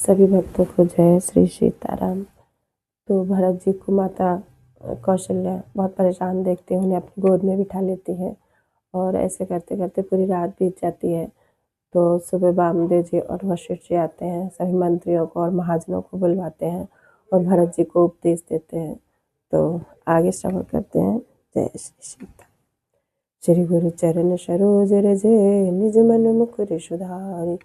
सभी भक्तों को जय श्री सीताराम। तो भरत जी को माता कौशल्या बहुत परेशान देखते हैं, उन्हें अपनी गोद में बिठा लेती है और ऐसे करते करते पूरी रात बीत जाती है। तो सुबह वामदेव जी और वशिष्ठ जी आते हैं, सभी मंत्रियों को और महाजनों को बुलवाते हैं और भरत जी को उपदेश देते हैं। तो आगे श्रवण करते हैं। जय श्री सीता। श्री गुरु चरण सरोज रजे निज मन मुकुर सुधारि,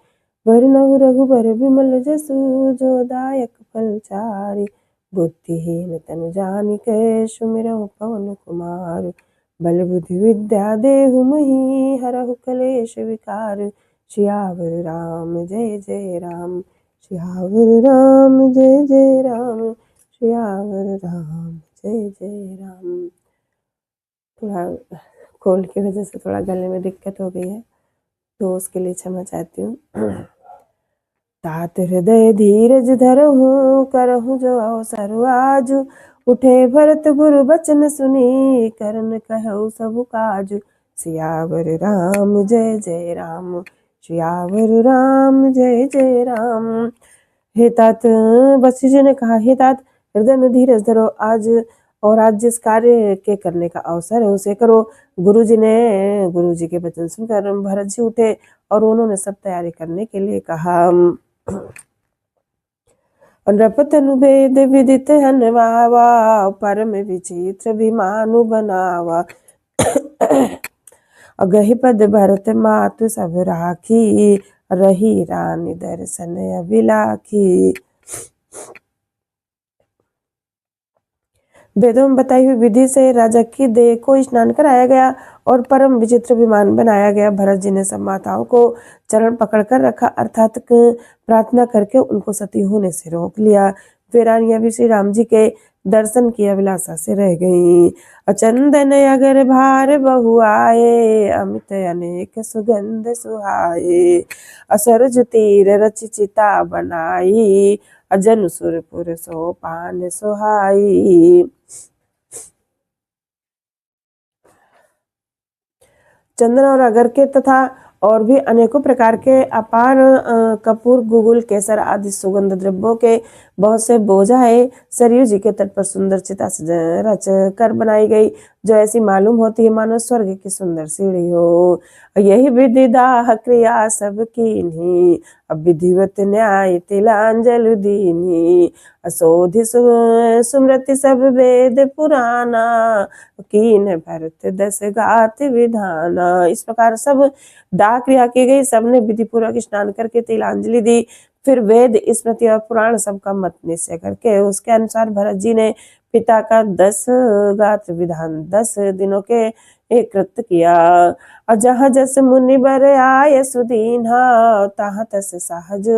वरनहु रघुबर विमल जसु जो दायक फल चारि। बुद्धिहीन तनु जानिके सुमिरहु पवन कुमार, बल बुद्धि विद्या देहु मही हरहु कलेश विकार। सियावर राम जय जय राम, सियावर राम जय जय राम, सियावर राम जय जय राम। थोड़ा कोल्ड की वजह से थोड़ा गले में दिक्कत हो गई है, तो उसके लिए क्षमा चाहती हूँ। तात हृदय धीरज धरहूँ, करहूँ जो अवसर आज। उठे भरत गुरु बचन सुनी, करन कहु सब काज। सियावर राम जय जय राम, सियावर राम जय जय राम। हे तात, वशिष्ठ जी ने कहा, हे तात हृदय में धीरज धरो, आज और आज जिस कार्य के करने का अवसर है उसे करो। गुरु जी के वचन सुनकर भरत जी उठे और उन्होंने सब तैयारी करने के लिए कहा। नृपतनु भेद विदित हनवावा, परम विचित्र विमानु बनावा। अगहि पद भरत मातु सब राखी, रही रानी दर्शन अभिलाखी। वेदों में बताई हुई विधि से राजा की देह को स्नान कराया गया और परम विचित्र विमान बनाया गया। भरत जी ने सब माताओं को चरण पकड़कर रखा, अर्थात प्रार्थना करके उनको सती होने से रोक लिया। वे रानियां भी श्री राम जी के दर्शन की अभिलाषा से रह गईं। अचंदन अगर भार बहु आए, अमित अनेक सुगंध सुहाए। असरज तीर रचि चिता बनाई, अजन सुरपुर सो पान सुहाई। चंदन और अगर के तथा और भी अनेकों प्रकार के अपार कपूर, गुगुल, केसर आदि सुगंध द्रव्यों के बहुत से बोझाए सरयू जी के तट पर सुंदर चिता से रच कर बनाई गई, जो ऐसी मालूम होती है मानो स्वर्ग की सुंदर सीढ़ी हो। यही विधि दाह क्रिया सब कीन्ही, अब विधिवत न्याय तिलांजल दीनी। असोधि सुमृति सब वेद पुराना, कीन भरत दस गात विधाना। इस प्रकार सब दाह क्रिया की गई, सबने विधि पूर्वक स्नान करके तिलांजलि दी। फिर वेद, स्मृति और पुराण सबका मत निश्चय करके उसके अनुसार भरत जी ने पिता का 10 गात विधान 10 दिनों के एक कृत्य किया। और जहाँ जस मुनि बर आय सुदीन्हा, तहाँ तस सहज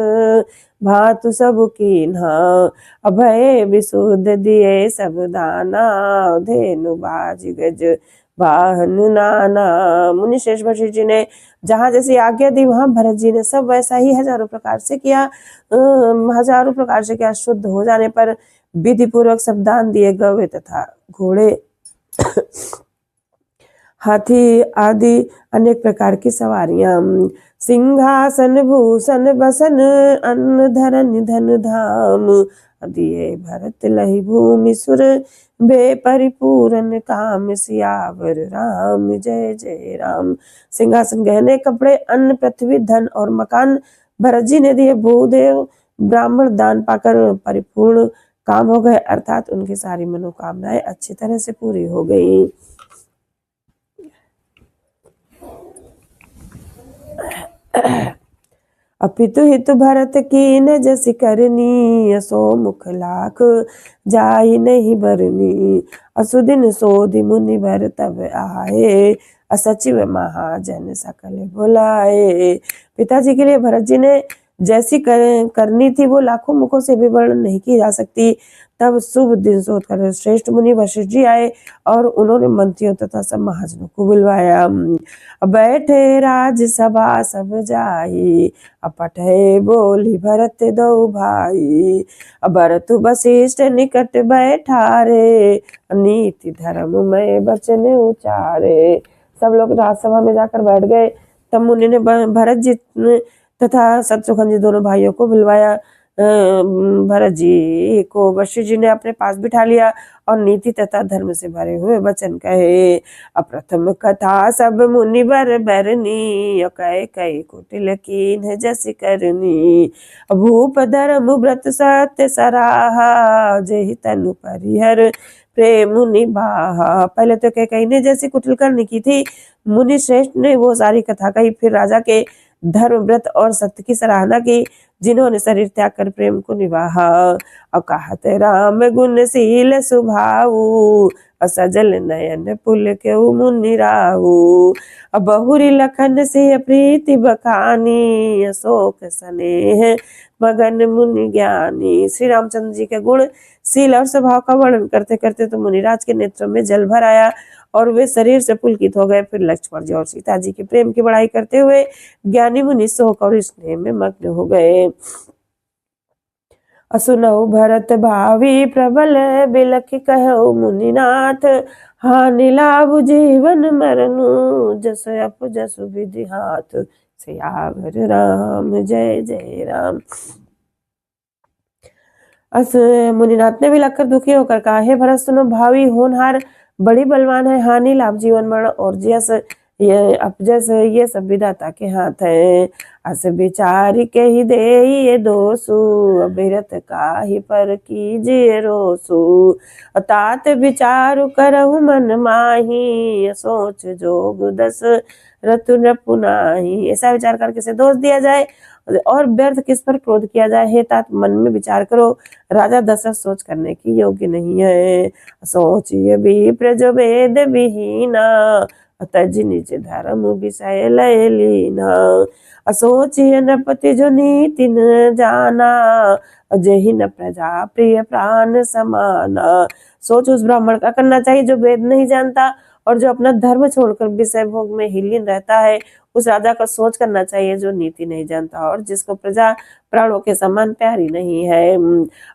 भातु सब कीन्हा। अभय विशुद्ध दिए सब दाना, धेनु बाज गज वाहन नाना। मुनि श्रेष्ठ वशिष्ठ जी ने जहाँ जैसी आज्ञा दी वहां भरत जी ने सब वैसा ही हजारों प्रकार से किया। शुद्ध हो जाने पर विधि पूर्वक सब दान दिए। गवे तथा घोड़े, हाथी आदि अनेक प्रकार की सवारियां, सिंहासन भूषण बसन, अन्न धरन धन धाम। दिए भरत लहि भूमि सुर, बे परिपूरन काम। सियावर राम जय जय राम। सिंहासन, गहने, कपड़े, अन्न, पृथ्वी, धन और मकान भरत जी ने दिए। भूदेव ब्राह्मण दान पाकर परिपूर्ण काम हो गए, अर्थात उनकी सारी मनोकामनाएं अच्छी तरह से पूरी हो गई। अपितु हितु भरत कीन जस करनी, सो मुख लाख जाई नहीं बरनी। असुदिन सोधि मुनि बर तब आए, असचिव महाजन सकल बुलाए। पिताजी के लिए भरत जी ने जैसी करनी थी वो लाखों मुखों से भी वर्णन नहीं की जा सकती। तब शुभ दिन सोच कर श्रेष्ठ मुनि वशिष्ठ जी आए और उन्होंने मंत्रियों तथा सब महाजनों को बुलवाया। बैठे राजसभा सब जाई, अपठे बोली भरत दो भाई। भरत वशिष्ठ निकट बैठारे, नीति धर्म में वचन उचारे। सब लोग राजसभा में जाकर बैठ गए। तब मुनि ने भरत जी तथा शत्रुघ्न जी दोनों भाइयों को बुलवाया। भरत जी को वशिष्ठ जी ने अपने पास बिठा लिया और नीति तथा धर्म से भरे हुए वचन कहे। अप्रथम कथा सब मुनि बर बरनी, कहे कहे कुटिल कीन जैसी करनी। भूप धर्म व्रत सत्य सराहा, जेहि तनु परिहर प्रेम निभाहा। पहले तो कहीं ने जैसी कुटिल करनी की थी, मुनि श्रेष्ठ ने वो सारी कथा कही। फिर राजा के धर्म व्रत और सत्य की सराहना की, जिन्होंने शरीर त्याग कर प्रेम को निभाहा। और कहत राम गुणशील स्वभाव, सजल नयन पुल के मुनि राहु। बहुरी लखन से प्रीति बखानी, अशोक स्नेह मगन मुनि ज्ञानी। श्री रामचंद्र जी के गुण शील और स्वभाव का वर्णन करते करते तो मुनिराज के नेत्रों में जल भर आया और वे शरीर से पुलकित हो गए। फिर लक्ष्मण जी और सीता जी के प्रेम की बड़ाई करते हुए ज्ञानी मुनि शोक और स्नेह में मग्न हो गए। असुनौ भरत भावी प्रबल, बिलख कहो मुनिनाथ। हानि लाभ जीवन मरनु, जस अप जसु विधि हाथ। सियावर राम जय जय राम। मुनिनाथ ने भी लगकर दुखी होकर कहा, हे भरत सुनो, भावी होनहार बड़ी बलवान है। हानि लाभ जीवन मरण और जस ये अपजस ये सब विधाता के हाथ है। अस विचार के ही दे ये दोसु, अभिरत का ही पर कीजिए रोसु। तात विचार करहु मन माही, सोच जोग दस रतु नृपु नाही। ऐसा विचार करके से दोष दिया जाए और व्यर्थ किस पर क्रोध किया जाए। हे तात मन में विचार करो, राजा दशरथ सोच करने की योग्य नहीं है। सोचिए भी प्रज वेद विहीना, तज निज धर्म विषय लय लीना। असोचिए नृपति जो नीति न जाना, जहि न प्रजा प्रिय प्राण समाना। सोच उस ब्राह्मण का करना चाहिए जो वेद नहीं जानता और जो अपना धर्म छोड़कर विषय भोग में ही लीन रहता है। उस राजा का सोच करना चाहिए जो नीति नहीं जानता और जिसको प्रजा प्राणों के समान प्यारी नहीं है।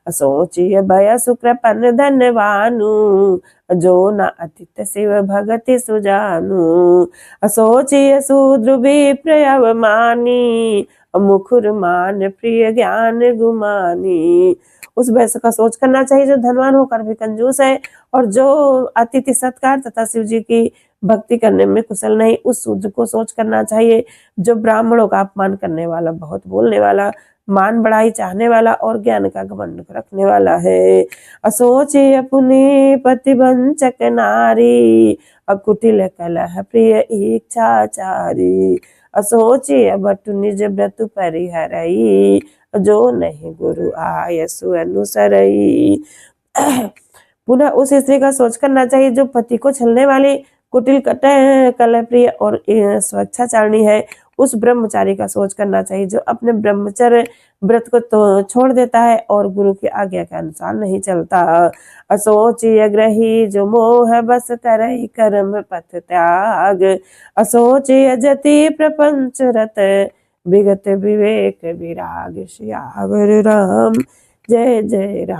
सोचिए भय सुकृपन धनवानु, जो न अतित शिव भगति सुजानु। सोचिए शूद्र विप्र अवमानी, मुखुर मान प्रिय ज्ञान गुमानी। उस वैश्य का सोच करना चाहिए जो धनवान होकर भी कंजूस है और जो अतिथि सत्कार तथा शिव जी की भक्ति करने में कुशल नहीं। उस शूद्र को सोच करना चाहिए जो ब्राह्मणों का अपमान करने वाला, बहुत बोलने वाला, मान बढ़ाई चाहने वाला और ज्ञान का घमंड रखने वाला है। असोचे अपने पति वंचक नारी, अकुटिल कलह प्रिय इच्छाचारी। असोचे बटु निज व्रत परिहरई, जो नहीं गुरु आयसु अनुसरई। पुनः उस स्त्री का सोच करना चाहिए जो पति को छलने वाली, कुटिल कलह प्रिय और स्वेच्छाचारिणी है। उस ब्रह्मचारी का सोच करना चाहिए जो अपने ब्रह्मचर्य व्रत को तो छोड़ देता है और गुरु की आज्ञा के अनुसार नहीं चलता। असोचिय ग्रही जो मोह बस करई कर्म पथ त्याग, असोचिय जति प्रपंच रत, विगत विवेक विराग। सियावर राम जय जय राम।